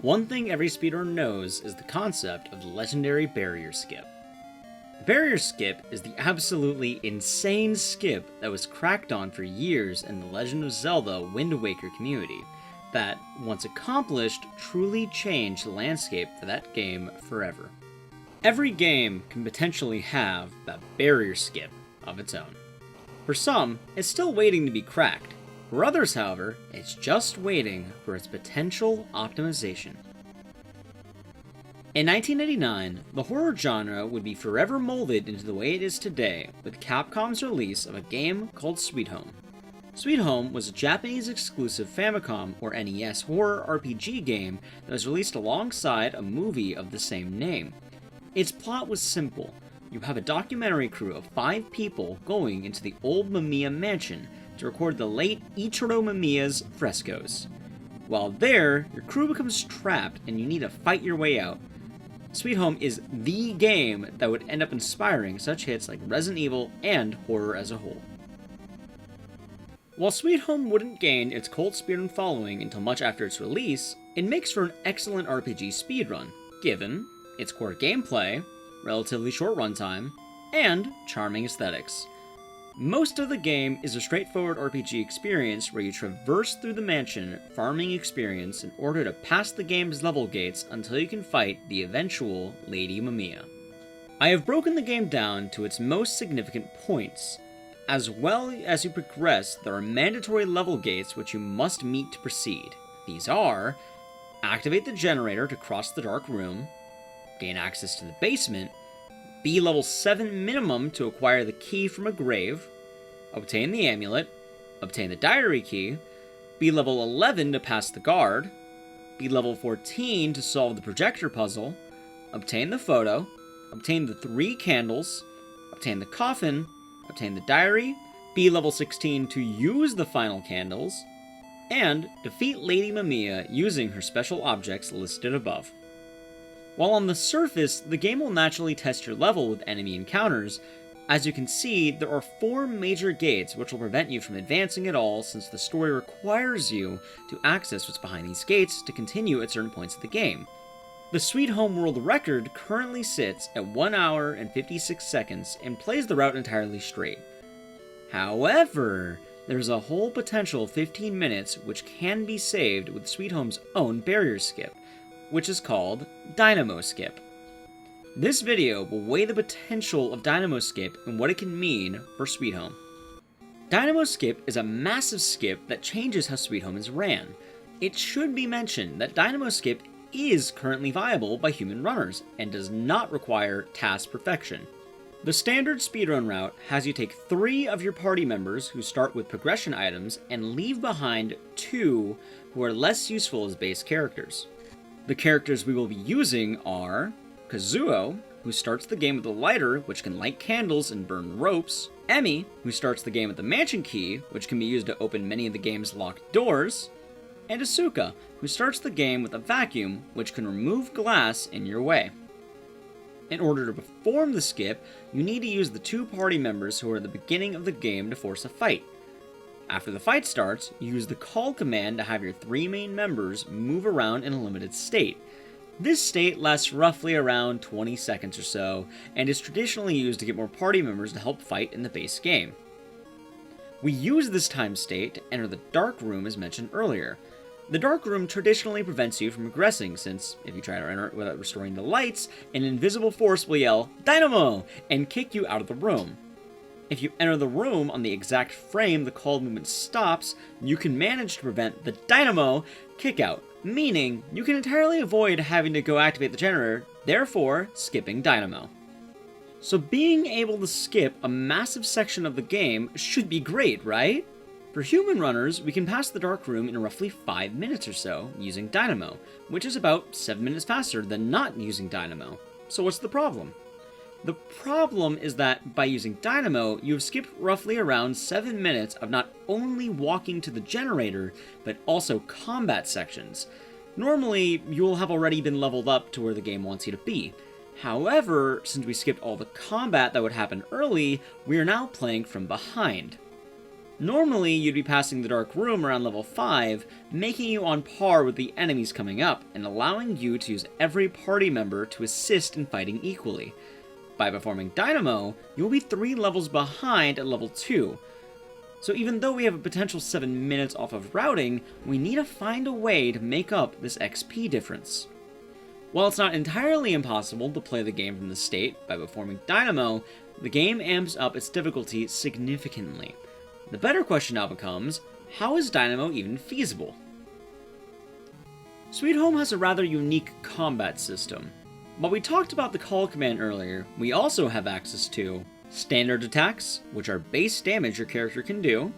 One thing every speedrunner knows is the concept of the legendary barrier skip. The barrier skip is the absolutely insane skip that was cracked on for years in the Legend of Zelda Wind Waker community, that, once accomplished, truly changed the landscape for that game forever. Every game can potentially have that barrier skip of its own. For some, it's still waiting to be cracked. For others, however, it's just waiting for its potential optimization. In 1989, the horror genre would be forever molded into the way it is today with Capcom's release of a game called Sweet Home. Sweet Home was a Japanese-exclusive Famicom or NES horror RPG game that was released alongside a movie of the same name. Its plot was simple. You have a documentary crew of 5 people going into the old Mamiya mansion to record the late Ichiro Mamiya's frescoes. While there, your crew becomes trapped and you need to fight your way out. Sweet Home is the game that would end up inspiring such hits like Resident Evil and horror as a whole. While Sweet Home wouldn't gain its cult speedrun following until much after its release, it makes for an excellent RPG speedrun, given its core gameplay, relatively short runtime, and charming aesthetics. Most of the game is a straightforward RPG experience where you traverse through the mansion farming experience in order to pass the game's level gates until you can fight the eventual Lady Mamiya. I have broken the game down to its most significant points. As well as you progress, there are mandatory level gates which you must meet to proceed. These are: activate the generator to cross the dark room, gain access to the basement, be level 7 minimum to acquire the key from a grave, obtain the amulet, obtain the diary key, be level 11 to pass the guard, be level 14 to solve the projector puzzle, obtain the photo, obtain the 3 candles, obtain the coffin, obtain the diary, be level 16 to use the final candles, and defeat Lady Mamiya using her special objects listed above. While on the surface, the game will naturally test your level with enemy encounters, as you can see, there are 4 major gates which will prevent you from advancing at all since the story requires you to access what's behind these gates to continue at certain points of the game. The Sweet Home World record currently sits at 1 hour and 56 seconds and plays the route entirely straight. However, there's a whole potential 15 minutes which can be saved with Sweet Home's own barrier skip, which is called Dynamo Skip. This video will weigh the potential of Dynamo Skip and what it can mean for Sweet Home. Dynamo Skip is a massive skip that changes how Sweet Home is ran. It should be mentioned that Dynamo Skip is currently viable by human runners and does not require task perfection. The standard speedrun route has you take 3 of your party members who start with progression items and leave behind 2 who are less useful as base characters. The characters we will be using are Kazuo, who starts the game with a lighter, which can light candles and burn ropes, Emi, who starts the game with the mansion key, which can be used to open many of the game's locked doors, and Asuka, who starts the game with a vacuum, which can remove glass in your way. In order to perform the skip, you need to use the 2 party members who are at the beginning of the game to force a fight. After the fight starts, you use the call command to have your 3 main members move around in a limited state. This state lasts roughly around 20 seconds or so, and is traditionally used to get more party members to help fight in the base game. We use this time state to enter the dark room as mentioned earlier. The dark room traditionally prevents you from regressing, since if you try to enter it without restoring the lights, an invisible force will yell, "Dynamo!" and kick you out of the room. If you enter the room on the exact frame the called movement stops, you can manage to prevent the Dynamo kickout, meaning you can entirely avoid having to go activate the generator, therefore skipping Dynamo. So being able to skip a massive section of the game should be great, right? For human runners, we can pass the dark room in roughly 5 minutes or so using Dynamo, which is about 7 minutes faster than not using Dynamo. So what's the problem? The problem is that by using Dynamo, you have skipped roughly around 7 minutes of not only walking to the generator, but also combat sections. Normally, you will have already been leveled up to where the game wants you to be. However, since we skipped all the combat that would happen early, we are now playing from behind. Normally, you'd be passing the Dark Room around level 5, making you on par with the enemies coming up, and allowing you to use every party member to assist in fighting equally. By performing Dynamo, you'll be 3 levels behind at level 2. So even though we have a potential 7 minutes off of routing, we need to find a way to make up this XP difference. While it's not entirely impossible to play the game from this state, by performing Dynamo, the game amps up its difficulty significantly. The better question now becomes, how is Dynamo even feasible? Sweet Home has a rather unique combat system. While we talked about the call command earlier, we also have access to standard attacks, which are base damage your character can do,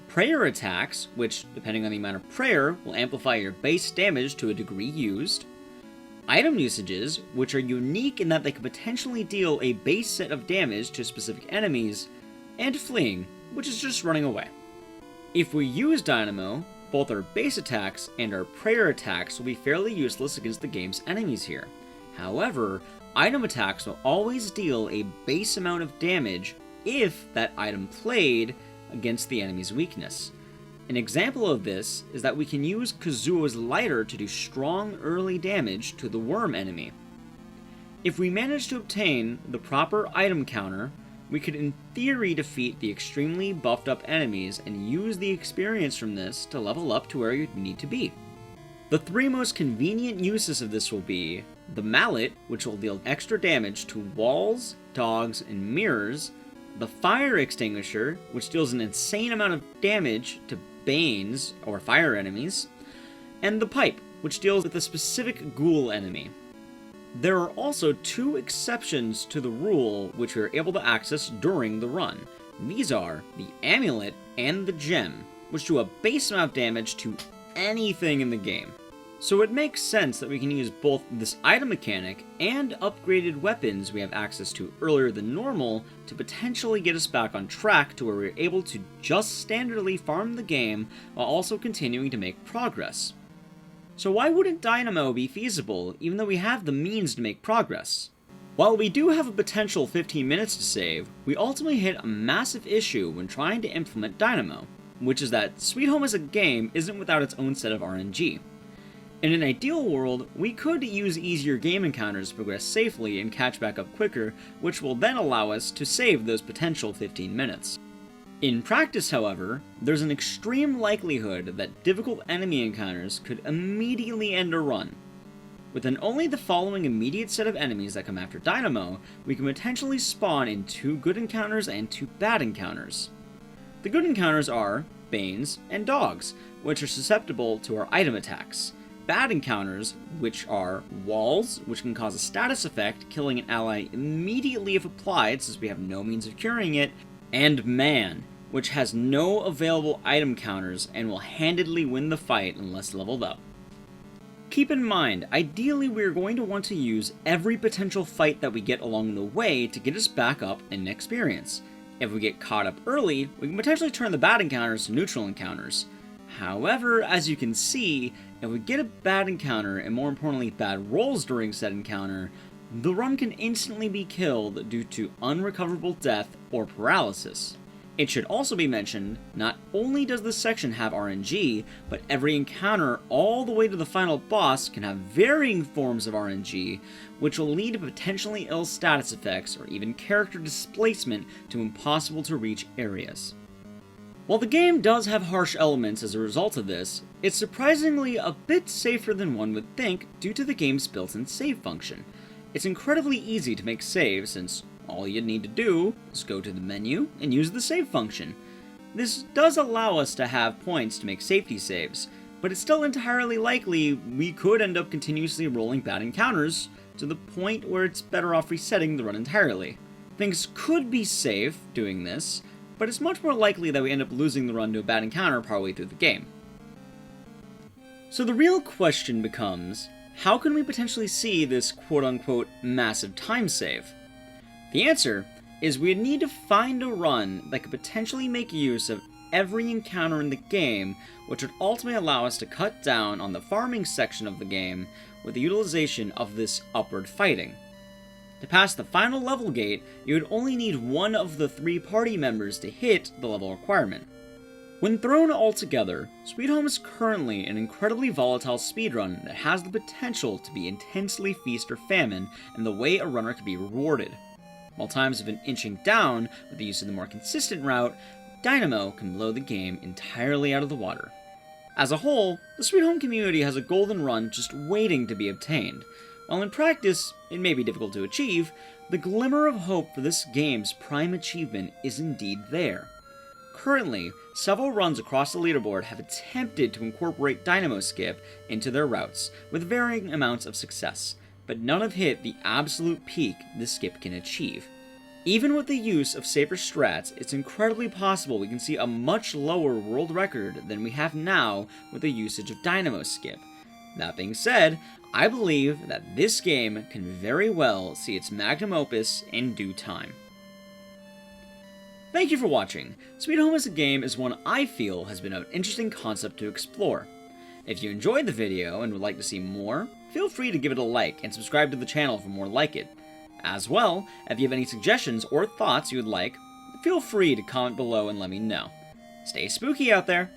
prayer attacks, which, depending on the amount of prayer, will amplify your base damage to a degree used, item usages, which are unique in that they can potentially deal a base set of damage to specific enemies, and fleeing, which is just running away. If we use Dynamo, both our base attacks and our prayer attacks will be fairly useless against the game's enemies here. However, item attacks will always deal a base amount of damage if that item played against the enemy's weakness. An example of this is that we can use Kazuo's lighter to do strong early damage to the worm enemy. If we manage to obtain the proper item counter, we could in theory defeat the extremely buffed up enemies and use the experience from this to level up to where you need to be. The 3 most convenient uses of this will be the mallet, which will deal extra damage to walls, dogs, and mirrors, the fire extinguisher, which deals an insane amount of damage to banes or fire enemies, and the pipe, which deals with a specific ghoul enemy. There are also 2 exceptions to the rule which we are able to access during the run. These are the amulet and the gem, which do a base amount of damage to anything in the game. So it makes sense that we can use both this item mechanic and upgraded weapons we have access to earlier than normal to potentially get us back on track to where we're able to just standardly farm the game while also continuing to make progress. So why wouldn't Dynamo be feasible even though we have the means to make progress? While we do have a potential 15 minutes to save, we ultimately hit a massive issue when trying to implement Dynamo, which is that Sweet Home as a game isn't without its own set of RNG. In an ideal world, we could use easier game encounters to progress safely and catch back up quicker, which will then allow us to save those potential 15 minutes. In practice, however, there's an extreme likelihood that difficult enemy encounters could immediately end a run. Within only the following immediate set of enemies that come after Dynamo, we can potentially spawn in 2 good encounters and 2 bad encounters. The good encounters are banes and dogs, which are susceptible to our item attacks. Bad encounters, which are walls, which can cause a status effect, killing an ally immediately if applied since we have no means of curing it, and man, which has no available item counters and will handedly win the fight unless leveled up. Keep in mind, ideally we are going to want to use every potential fight that we get along the way to get us back up in experience. If we get caught up early, we can potentially turn the bad encounters to neutral encounters. However, as you can see, if we get a bad encounter, and more importantly bad rolls during said encounter, the run can instantly be killed due to unrecoverable death or paralysis. It should also be mentioned, not only does this section have RNG, but every encounter all the way to the final boss can have varying forms of RNG, which will lead to potentially ill status effects or even character displacement to impossible to reach areas. While the game does have harsh elements as a result of this, it's surprisingly a bit safer than one would think due to the game's built-in save function. It's incredibly easy to make saves since all you need to do is go to the menu and use the save function. This does allow us to have points to make safety saves, but it's still entirely likely we could end up continuously rolling bad encounters to the point where it's better off resetting the run entirely. Things could be safe doing this, but it's much more likely that we end up losing the run to a bad encounter partway through the game. So the real question becomes, how can we potentially see this quote-unquote massive time save? The answer is we'd need to find a run that could potentially make use of every encounter in the game, which would ultimately allow us to cut down on the farming section of the game with the utilization of this upward fighting. To pass the final level gate, you would only need one of the 3 party members to hit the level requirement. When thrown all together, Sweet Home is currently an incredibly volatile speedrun that has the potential to be intensely feast or famine in the way a runner can be rewarded. While times have been inching down with the use of the more consistent route, Dynamo can blow the game entirely out of the water. As a whole, the Sweet Home community has a golden run just waiting to be obtained. While in practice, it may be difficult to achieve, the glimmer of hope for this game's prime achievement is indeed there. Currently, several runs across the leaderboard have attempted to incorporate Dynamo Skip into their routes, with varying amounts of success, but none have hit the absolute peak the skip can achieve. Even with the use of safer strats, it's incredibly possible we can see a much lower world record than we have now with the usage of Dynamo Skip. That being said, I believe that this game can very well see its magnum opus in due time. Thank you for watching. Sweet Home as a game is one I feel has been an interesting concept to explore. If you enjoyed the video and would like to see more, feel free to give it a like and subscribe to the channel for more like it. As well, if you have any suggestions or thoughts you would like, feel free to comment below and let me know. Stay spooky out there!